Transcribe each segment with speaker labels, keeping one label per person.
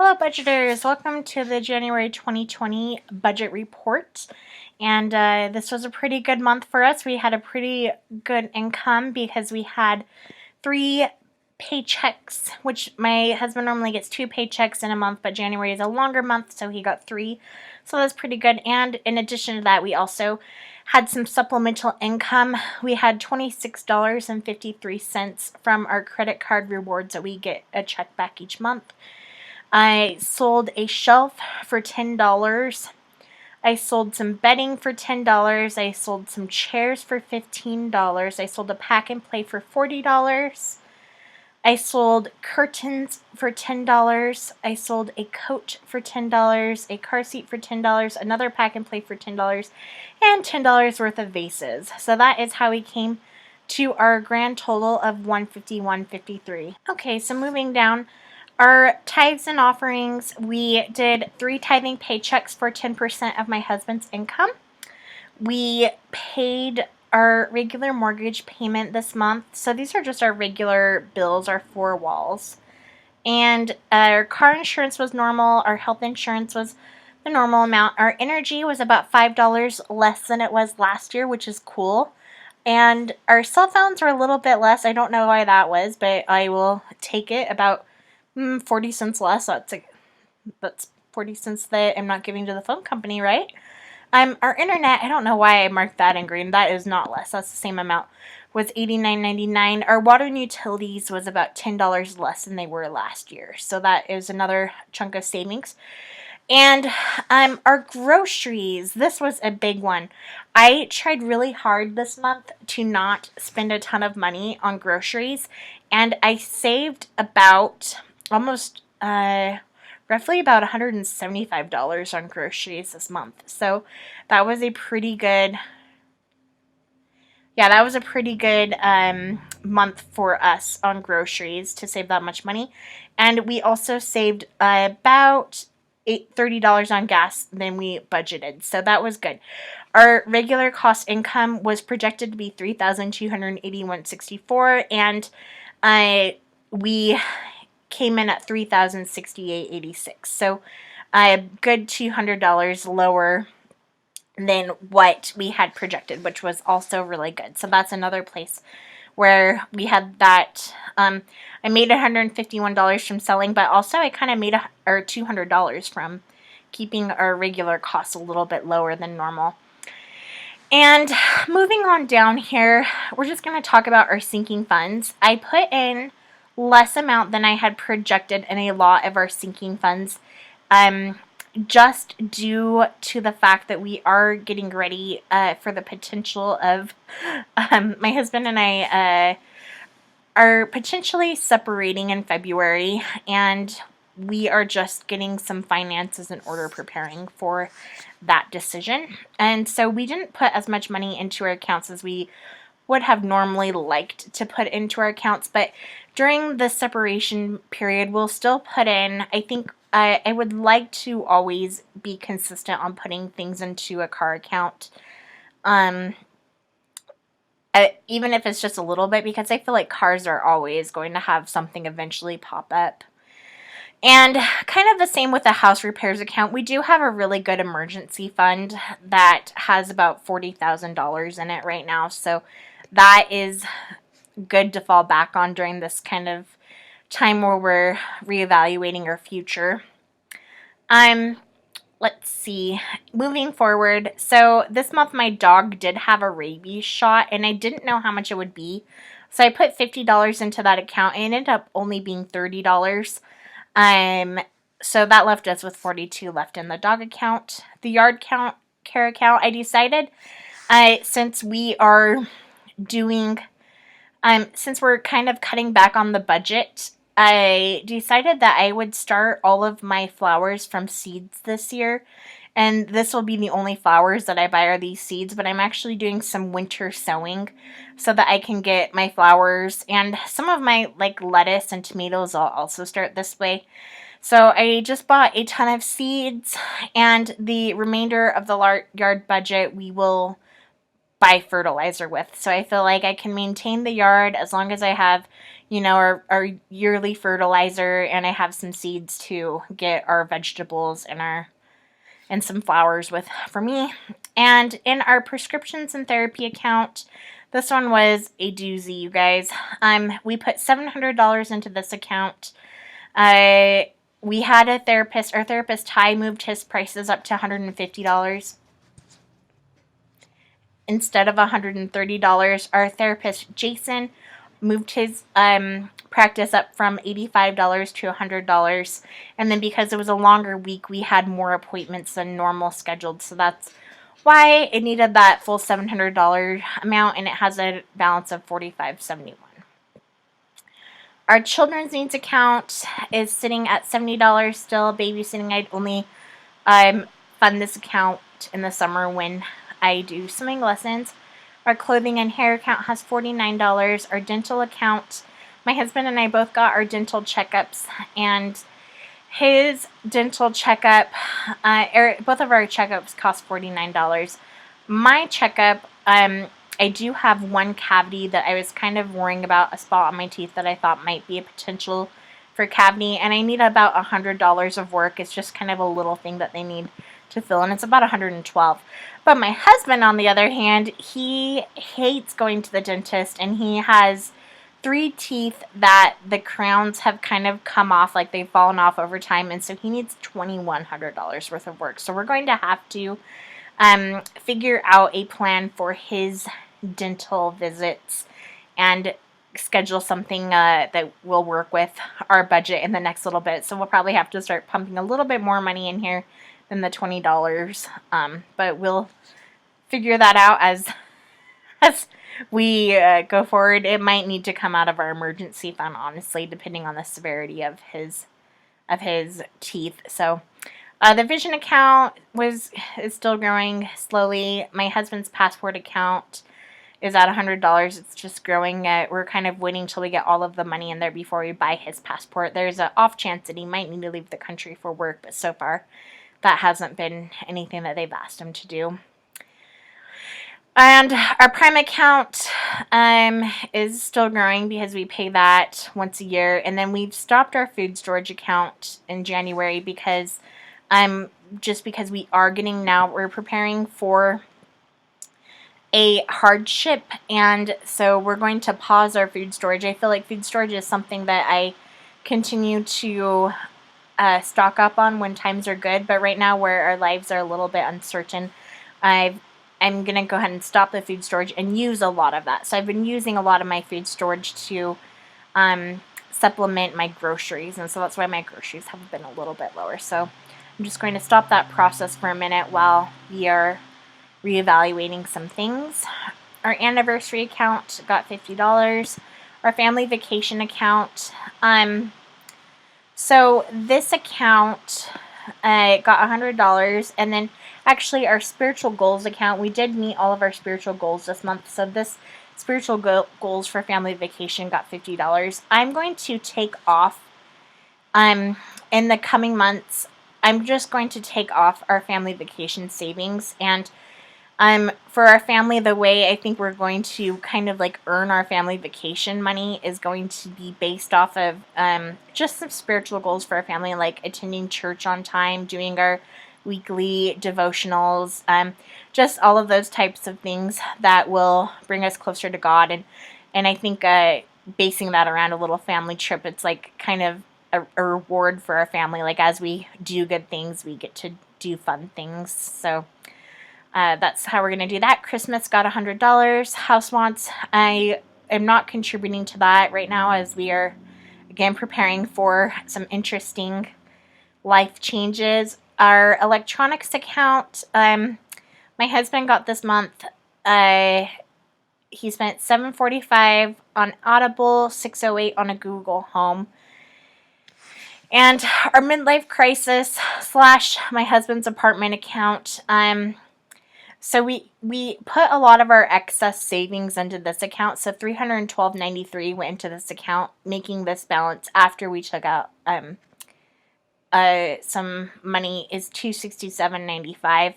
Speaker 1: Hello budgeters, welcome to the January 2020 budget report. And this was a pretty good month for us. We had a pretty good income because we had 3 paychecks, which my husband normally gets 2 paychecks in a month, but January is a longer month, so he got 3. So that's pretty good. And in addition to that, we also had some supplemental income. We had $26.53 from our credit card rewards that we get a check back each month. I sold a shelf for $10. I sold some bedding for $10. I sold some chairs for $15. I sold a pack and play for $40. I sold curtains for $10. I sold a coat for $10, a car seat for $10, another pack and play for $10, and $10 worth of vases. So that is how we came to our grand total of $151.53. Okay, so moving down. Our tithes and offerings, we did 3 tithing paychecks for 10% of my husband's income. We paid our regular mortgage payment this month. So these are just our regular bills, our 4 walls. And our car insurance was normal. Our health insurance was the normal amount. Our energy was about $5 less than it was last year, which is cool. And our cell phones were a little bit less. I don't know why that was, but I will take it. About 40 cents less. That's 40 cents that I'm not giving to the phone company, right? Our internet, I don't know why I marked that in green. That is not less. That's the same amount. Was $89.99. Our water and utilities was about $10 less than they were last year. So that is another chunk of savings. And our groceries, this was a big one. I tried really hard this month to not spend a ton of money on groceries, and I saved about roughly about $175 on groceries this month. So that was a pretty good, month for us on groceries to save that much money. And we also saved about $30 on gas than we budgeted. So that was good. Our regular cost income was projected to be $3,281.64, and we came in at $3,068.86. So a good $200 lower than what we had projected, which was also really good. So that's another place where we had that. I made $151 from selling, but also I kind of made $200 from keeping our regular costs a little bit lower than normal. And moving on down here, we're just going to talk about our sinking funds. I put in less amount than I had projected in a lot of our sinking funds, just due to the fact that we are getting ready for the potential of my husband and I are potentially separating in February, and we are just getting some finances in order, preparing for that decision. And so we didn't put as much money into our accounts as we would have normally liked to put into our accounts, but during the separation period, we'll still put in, I think I would like to always be consistent on putting things into a car account, even if it's just a little bit, because I feel like cars are always going to have something eventually pop up. And kind of the same with the house repairs account. We do have a really good emergency fund that has about $40,000 in it right now. So that is good to fall back on during this kind of time where we're reevaluating our future. Let's see. Moving forward, so this month my dog did have a rabies shot, and I didn't know how much it would be. So I put $50 into that account, and it ended up only being $30. So that left us with $42 left in the dog account. The yard care account, I decided, since we are doing, since we're kind of cutting back on the budget, I decided that I would start all of my flowers from seeds this year. And this will be the only flowers that I buy are these seeds, but I'm actually doing some winter sowing so that I can get my flowers, and some of my lettuce and tomatoes I'll also start this way. So I just bought a ton of seeds, and the remainder of the yard budget we will buy fertilizer with. So I feel like I can maintain the yard as long as I have our yearly fertilizer, and I have some seeds to get our vegetables and some flowers with for me. And in our prescriptions and therapy account, this one was a doozy, you guys. We put $700 into this account. We had a therapist. Our therapist Ty moved his prices up to $150 instead of $130. Our therapist Jason moved his practice up from $85 to $100. And then because it was a longer week, we had more appointments than normal scheduled. So that's why it needed that full $700 amount, and it has a balance of $45.71. Our children's needs account is sitting at $70 still. Babysitting, I'd only fund this account in the summer when I do swimming lessons. Our clothing and hair account has $49. Our dental account, my husband and I both got our dental checkups, and his dental checkup, both of our checkups cost $49. My checkup, I do have one cavity that I was kind of worrying about, a spot on my teeth that I thought might be a potential for cavity, and I need about $100 of work. It's just kind of a little thing that they need to fill, and it's about $112. But my husband, on the other hand, he hates going to the dentist, and he has 3 teeth that the crowns have kind of come off, like they've fallen off over time, and so he needs $2,100 worth of work. So we're going to have to figure out a plan for his dental visits and schedule something that will work with our budget in the next little bit. So we'll probably have to start pumping a little bit more money in here than the $20. But we'll figure that out as we go forward. It might need to come out of our emergency fund, honestly, depending on the severity of his teeth. So the vision account is still growing slowly. My husband's passport account is at $100. It's just growing. We're kind of waiting till we get all of the money in there before we buy his passport. There's an off chance that he might need to leave the country for work, but so far that hasn't been anything that they've asked him to do. And our Prime account is still growing because we pay that once a year. And then we've stopped our food storage account in January because just because we're preparing for a hardship, and so we're going to pause our food storage. I feel like food storage is something that I continue to stock up on when times are good, but right now where our lives are a little bit uncertain, I'm going to go ahead and stop the food storage and use a lot of that. So I've been using a lot of my food storage to supplement my groceries, and so that's why my groceries have been a little bit lower. So I'm just going to stop that process for a minute while we are reevaluating some things. Our anniversary account got $50. Our family vacation account, so this account got $100, and then actually our spiritual goals account, we did meet all of our spiritual goals this month, so this spiritual goals for family vacation got $50. I'm going to take off in the coming months. I'm just going to take off our family vacation savings, and for our family, the way I think we're going to kind of like earn our family vacation money is going to be based off of just some spiritual goals for our family, like attending church on time, doing our weekly devotionals, just all of those types of things that will bring us closer to God. And I think basing that around a little family trip, it's like kind of a reward for our family. Like as we do good things, we get to do fun things. So that's how we're going to do that. Christmas got $100. House wants, I am not contributing to that right now as we are, again, preparing for some interesting life changes. Our electronics account, my husband got this month, he spent $745 on Audible, $608 on a Google Home. And our midlife crisis / my husband's apartment account, so we put a lot of our excess savings into this account. So $312.93 went into this account, making this balance after we took out some money is $267.95.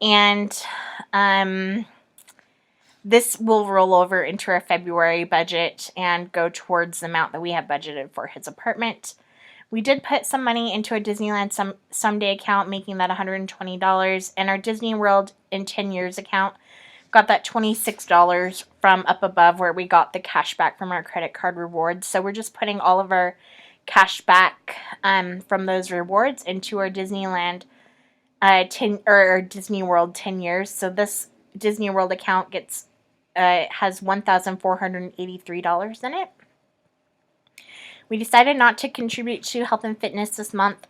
Speaker 1: And this will roll over into our February budget and go towards the amount that we have budgeted for his apartment. We did put some money into a Disneyland Someday account, making that $120, and our Disney World in 10 years account got that $26 from up above where we got the cash back from our credit card rewards. So we're just putting all of our cash back from those rewards into our Disneyland 10 or Disney World 10 years. So this Disney World account has $1,483 in it. We decided not to contribute to health and fitness this month.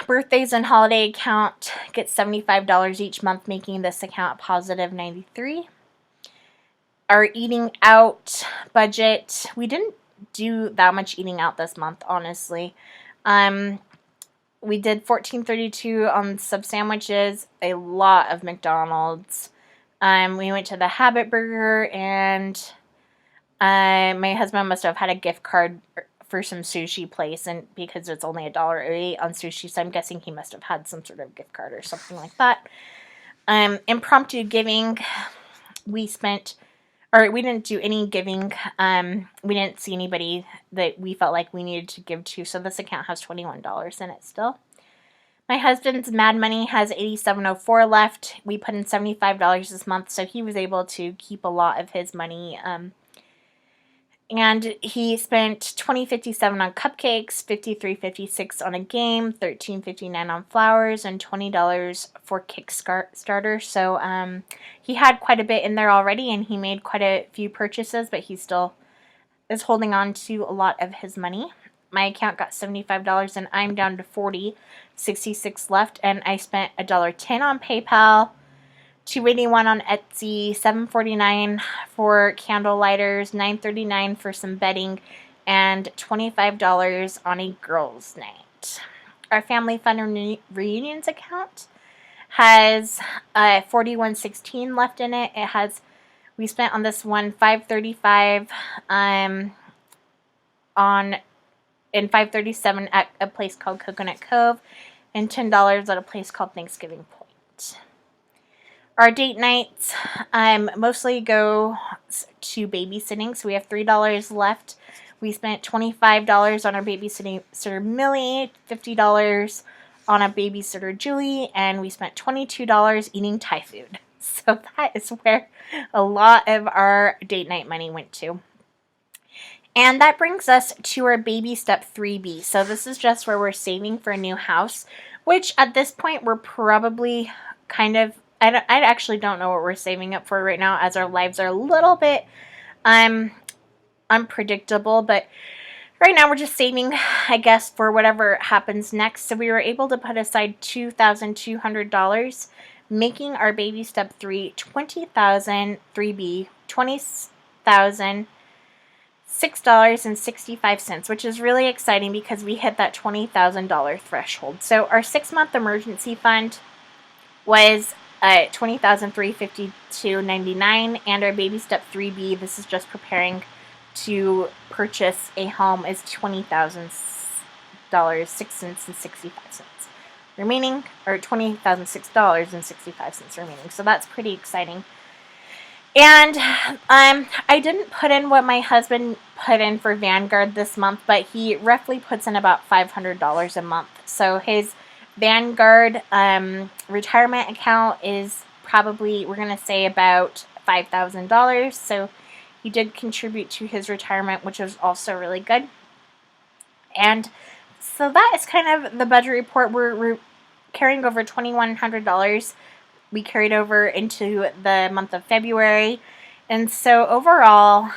Speaker 1: Birthdays and holiday account gets $75 each month, making this account a positive $93. Our eating out budget, we didn't do that much eating out this month, honestly. We did $14.32 on sub sandwiches, a lot of McDonald's. We went to the Habit Burger, and my husband must have had a gift card for some sushi place, and because it's only $1.08 on sushi, so I'm guessing he must have had some sort of gift card or something like that. Impromptu giving, we didn't do any giving. We didn't see anybody that we felt like we needed to give to, so this account has $21 in it still. My husband's Mad Money has $87.04 left. We put in $75 this month, so he was able to keep a lot of his money. And he spent $20.57 on cupcakes, $53.56 on a game, $13.59 on flowers, and $20 for Kickstarter. So he had quite a bit in there already, and he made quite a few purchases, but he still is holding on to a lot of his money. My account got $75, and I'm down to $40.66 left, and I spent $1.10 on PayPal, $2.81 on Etsy, $7.49 for candle lighters, $9.39 for some bedding, and $25 on a girls' night. Our family fun reunions account has $41.16 left in it. We spent on this one $5.35 and $5.37 at a place called Coconut Cove, and $10 at a place called Thanksgiving Point. Our date nights mostly go to babysitting, so we have $3 left. We spent $25 on our babysitter Millie, $50 on a babysitter Julie, and we spent $22 eating Thai food. So that is where a lot of our date night money went to. And that brings us to our baby step 3B. So this is just where we're saving for a new house, which at this point we're probably kind of, I actually don't know what we're saving up for right now, as our lives are a little bit unpredictable, but right now we're just saving, I guess, for whatever happens next. So we were able to put aside $2,200, making our baby step 3 $20,000, 3B $20,006.65, which is really exciting because we hit that $20,000 threshold. So our 6-month emergency fund was $20,352.99, and our baby step 3B, this is just preparing to purchase a home, is $20,006.65 remaining, or $20,006.65 remaining. So that's pretty exciting. And I didn't put in what my husband put in for Vanguard this month, but he roughly puts in about $500 a month. So his Vanguard retirement account is probably, we're going to say, about $5,000. So he did contribute to his retirement, which was also really good. And so that is kind of the budget report. We're carrying over $2,100. We carried over into the month of February. And so overall,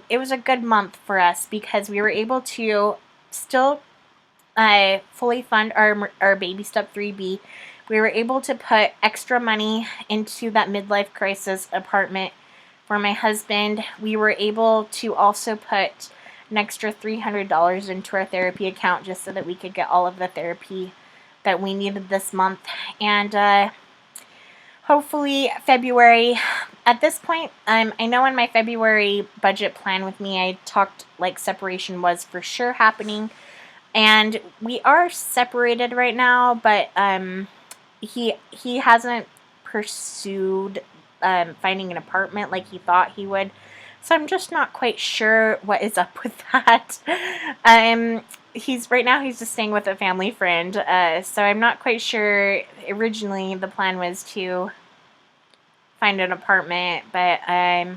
Speaker 1: it was a good month for us because we were able to still fully fund our baby step 3B. We were able to put extra money into that midlife crisis apartment for my husband. We were able to also put an extra $300 into our therapy account just so that we could get all of the therapy that we needed this month. And hopefully February, at this point, I know in my February budget plan with me, I talked like separation was for sure happening. And we are separated right now, but he hasn't pursued finding an apartment like he thought he would. So I'm just not quite sure what is up with that. He's right now he's just staying with a family friend. So I'm not quite sure. Originally, the plan was to find an apartment, but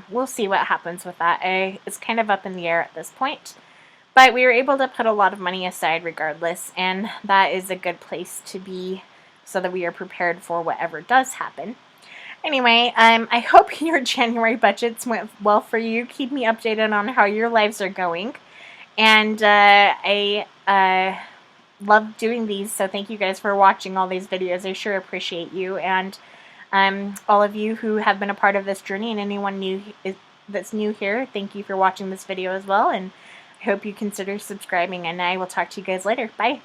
Speaker 1: we'll see what happens with that. It's kind of up in the air at this point. But we were able to put a lot of money aside regardless, and that is a good place to be so that we are prepared for whatever does happen. Anyway, I hope your January budgets went well for you. Keep me updated on how your lives are going. And I love doing these, so thank you guys for watching all these videos. I sure appreciate you. And all of you who have been a part of this journey, and anyone new that's new here, thank you for watching this video as well. And I hope you consider subscribing, and I will talk to you guys later. Bye.